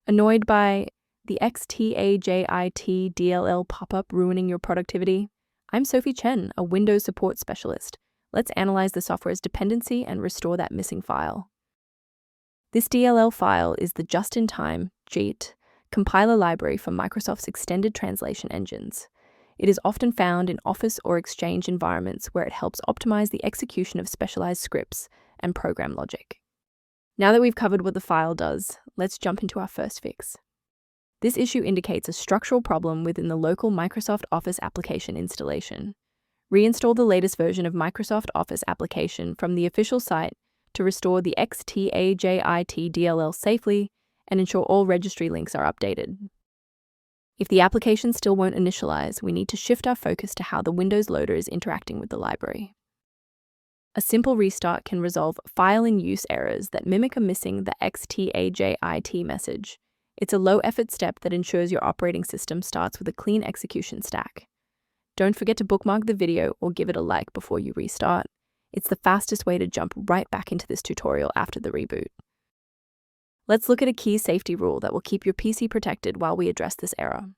Annoyed by the Xtajit.dll pop-up ruining your productivity? I'm Sophie Chen, a Windows support specialist. Let's analyze the software's dependency and restore that missing file. This DLL file is the just-in-time JIT Compiler library for Microsoft's extended translation engines. It is often found in Office or Exchange environments where it helps optimize the execution of specialized scripts and program logic. Now that we've covered what the file does, let's jump into our first fix. This issue indicates a structural problem within the local Microsoft Office application installation. Reinstall the latest version of Microsoft Office application from the official site to restore the Xtajit.dll safely and ensure all registry links are updated. If the application still won't initialize, we need to shift our focus to how the Windows loader is interacting with the library. A simple restart can resolve file in use errors that mimic a missing the Xtajit message. It's a low-effort step that ensures your operating system starts with a clean execution stack. Don't forget to bookmark the video or give it a like before you restart. It's the fastest way to jump right back into this tutorial after the reboot. Let's look at a key safety rule that will keep your PC protected while we address this error.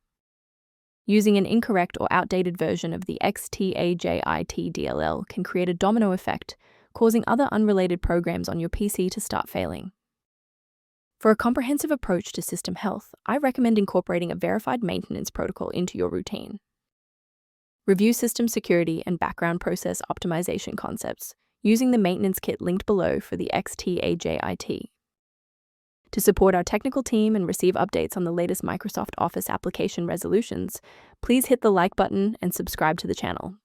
Using an incorrect or outdated version of the Xtajit.dll can create a domino effect, causing other unrelated programs on your PC to start failing. For a comprehensive approach to system health, I recommend incorporating a verified maintenance protocol into your routine. Review system security and background process optimization concepts using the maintenance kit linked below for the Xtajit. To support our technical team and receive updates on the latest Microsoft Office application resolutions, please hit the like button and subscribe to the channel.